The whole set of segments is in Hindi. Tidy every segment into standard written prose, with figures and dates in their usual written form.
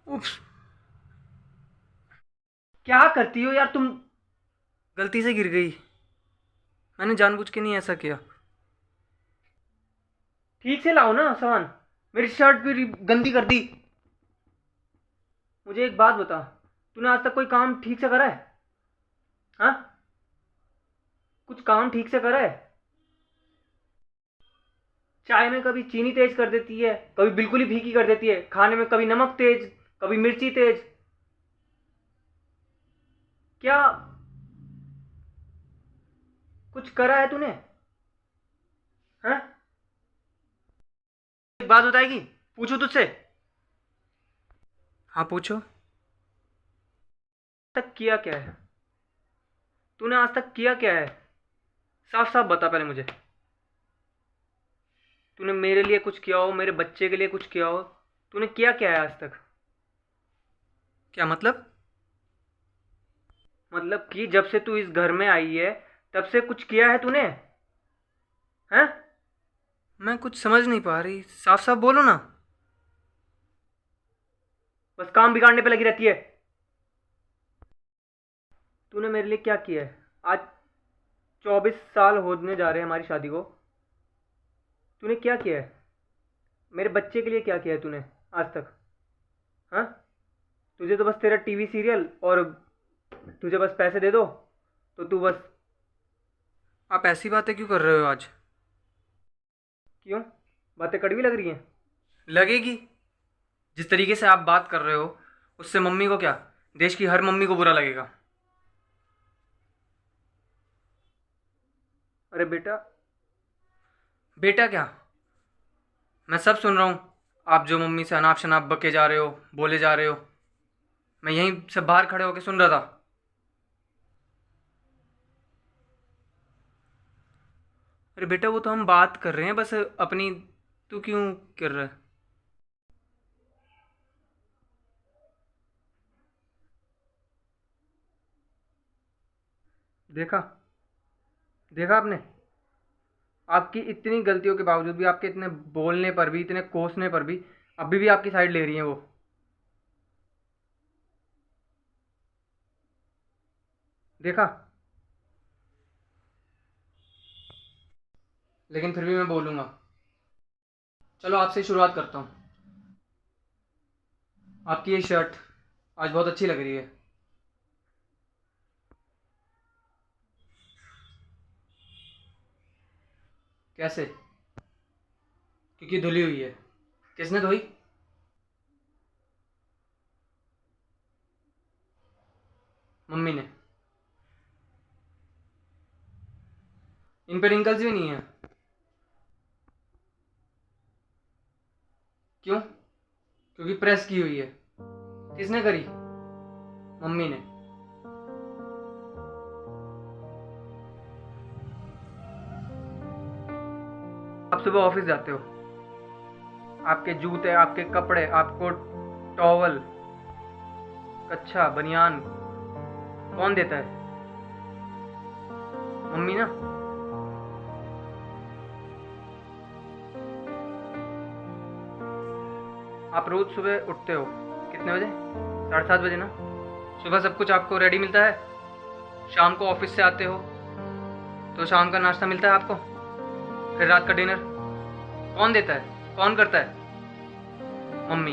उफ्स। क्या करती हो यार तुम? गलती से गिर गई। मैंने जानबूझ के नहीं ऐसा किया। ठीक से लाओ ना सामान। मेरी शर्ट भी गंदी कर दी। मुझे एक बात बता, तूने आज तक कोई काम ठीक से करा है? हाँ, कुछ काम ठीक से करा है? चाय में कभी चीनी तेज कर देती है, कभी बिल्कुल ही फीकी कर देती है, खाने में कभी नमक तेज, कभी मिर्ची तेज। क्या कुछ करा है तूने? हाँ, एक बात बताएगी? पूछो तुझसे। हाँ पूछो। तक किया क्या है? तूने आज तक किया क्या है? साफ साफ बता पहले मुझे। तूने मेरे लिए कुछ किया हो, मेरे बच्चे के लिए कुछ किया हो? तूने किया क्या है आज तक? क्या मतलब? मतलब कि जब से तू इस घर में आई है तब से कुछ किया है तूने? हैं? मैं कुछ समझ नहीं पा रही, साफ साफ बोलो ना। बस काम बिगाड़ने पे लगी रहती है। तूने मेरे लिए क्या किया है? आज 24 साल होने जा रहे हैं हमारी शादी को। तूने क्या किया है? मेरे बच्चे के लिए क्या किया है तूने आज तक? हाँ, तुझे तो बस तेरा टीवी सीरियल और तुझे बस पैसे दे दो तो तू बस। आप ऐसी बातें क्यों कर रहे हो आज? क्यों? बातें कड़वी लग रही हैं? लगेगी। जिस तरीके से आप बात कर रहे हो उससे मम्मी को क्या, देश की हर मम्मी को बुरा लगेगा। अरे बेटा। बेटा क्या? मैं सब सुन रहा हूँ। आप जो मम्मी से अनाप शनाप बके जा रहे हो, बोले जा रहे हो। मैं यहीं से बाहर खड़े होकर सुन रहा था। अरे बेटा, वो तो हम बात कर रहे हैं बस अपनी। तू क्यों कर रहा है? देखा? देखा आपने? आपकी इतनी गलतियों के बावजूद भी, आपके इतने बोलने पर भी, इतने कोसने पर भी, अभी भी आपकी साइड ले रही हैं वो। देखा? लेकिन फिर भी मैं बोलूँगा। चलो आपसे ही शुरुआत करता हूँ। आपकी ये शर्ट आज बहुत अच्छी लग रही है। कैसे? क्योंकि धुली हुई है। किसने धोई? मम्मी ने। इन पे रिंकल्स भी नहीं है। क्यों? क्योंकि प्रेस की हुई है। किसने करी? मम्मी ने। आप सुबह ऑफिस जाते हो, आपके जूते, आपके कपड़े, आपको टॉवल, कच्छा, बनियान कौन देता है? मम्मी ना। आप रोज सुबह उठते हो कितने बजे? 7:30 बजे ना? सुबह सब कुछ आपको रेडी मिलता है। शाम को ऑफिस से आते हो तो शाम का नाश्ता मिलता है आपको। फिर रात का डिनर कौन देता है, कौन करता है? मम्मी।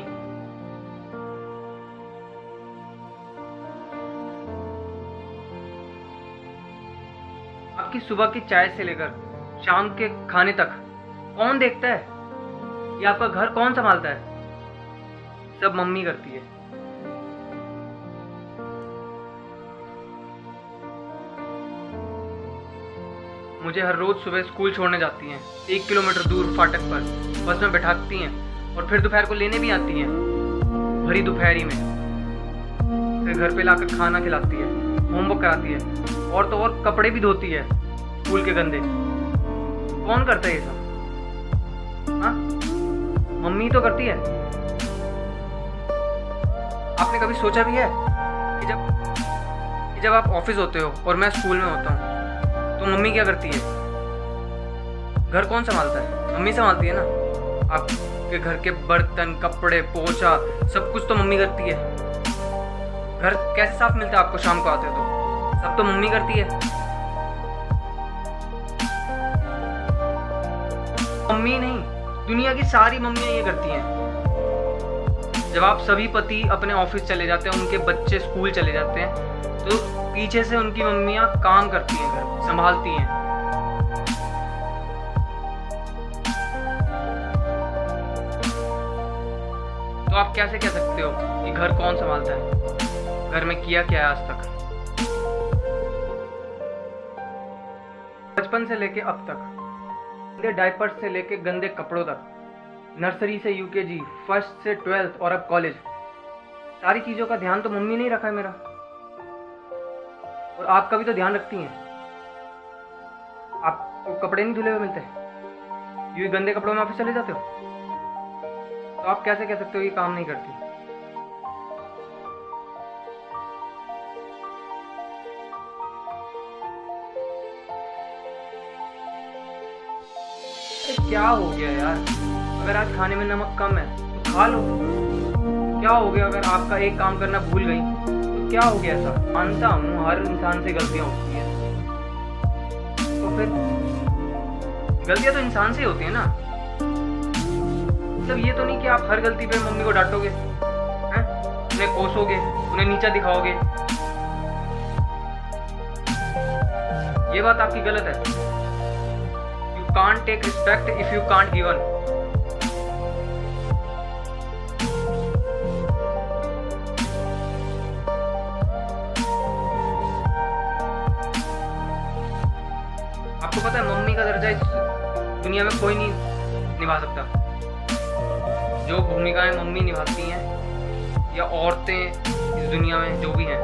आपकी सुबह की चाय से लेकर शाम के खाने तक कौन देखता है? ये आपका घर कौन संभालता है? सब मम्मी करती है। मुझे हर रोज सुबह स्कूल छोड़ने जाती हैं, 1 किलोमीटर दूर फाटक पर बस में बैठाती हैं और फिर दोपहर को लेने भी आती हैं, भरी दोपहरी में। फिर घर पे लाकर खाना खिलाती है, होमवर्क कराती है और तो और कपड़े भी धोती है, स्कूल के गंदे। कौन करता है ये सब? हाँ, मम्मी तो करती है। आपने कभी सोचा भी है कि जब आप ऑफिस होते हो और मैं स्कूल में होता हूँ तो मम्मी क्या करती है? घर कौन संभालता है? मम्मी संभालती है ना। आप आपके घर के बर्तन, कपड़े, पोछा सब कुछ तो मम्मी करती है। घर कैसे साफ मिलता है आपको शाम को आते हो तो? सब तो मम्मी करती है। मम्मी नहीं, दुनिया की सारी मम्मियां ये करती हैं। जब आप सभी पति अपने ऑफिस चले जाते हैं, उनके बच्चे स्कूल चले जाते हैं, तो पीछे से उनकी मम्मियां काम करती हैं, घर संभालती हैं। तो आप कैसे कह सकते हो कि घर कौन संभालता है? घर में किया क्या है आज तक? बचपन से लेके अब तक, गंदे डायपर्स से लेके गंदे कपड़ों तक, नर्सरी से यूकेजी, फर्स्ट से 12th और अब कॉलेज, सारी चीज़ों का ध्यान तो मम्मी नहीं रखा है मेरा। और आपका भी तो ध्यान रखती हैं। आपको कपड़े नहीं धुले हुए मिलते, यूँ ही गंदे कपड़ों में ऑफिस चले जाते हो, तो आप कैसे कह सकते हो ये काम नहीं करती? क्या हो गया यार? अगर आज खाने में नमक कम है तो खा लो। क्या हो गया अगर आपका एक काम करना भूल गई तो क्या हो गया? ऐसा मानता हूँ, हर इंसान से गलतियां होती है, तो फिर गलतियां तो इंसान से होती है ना। मतलब ये तो नहीं कि आप हर गलती पे मम्मी को डांटोगे, हैं? उन्हें कोसोगे, उन्हें नीचा दिखाओगे। ये बात आपकी गलत है। Can't take respect if you can't give one. आपको पता है मम्मी का दर्जा इस दुनिया में कोई नहीं निभा सकता। जो भूमिकाएं मम्मी निभाती हैं या औरतें इस दुनिया में जो भी हैं,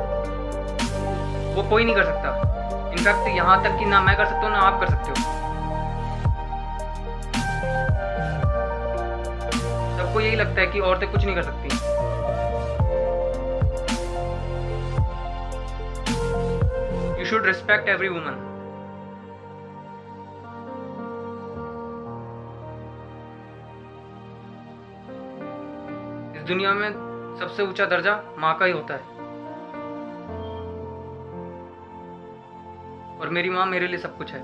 वो कोई नहीं कर सकता। इनफैक्ट यहाँ तक कि ना मैं कर सकता हूँ ना आप कर सकते हो। सबको यही लगता है कि औरतें कुछ नहीं कर सकती। You should respect every woman. इस दुनिया में सबसे ऊंचा दर्जा माँ का ही होता है, और मेरी माँ मेरे लिए सब कुछ है।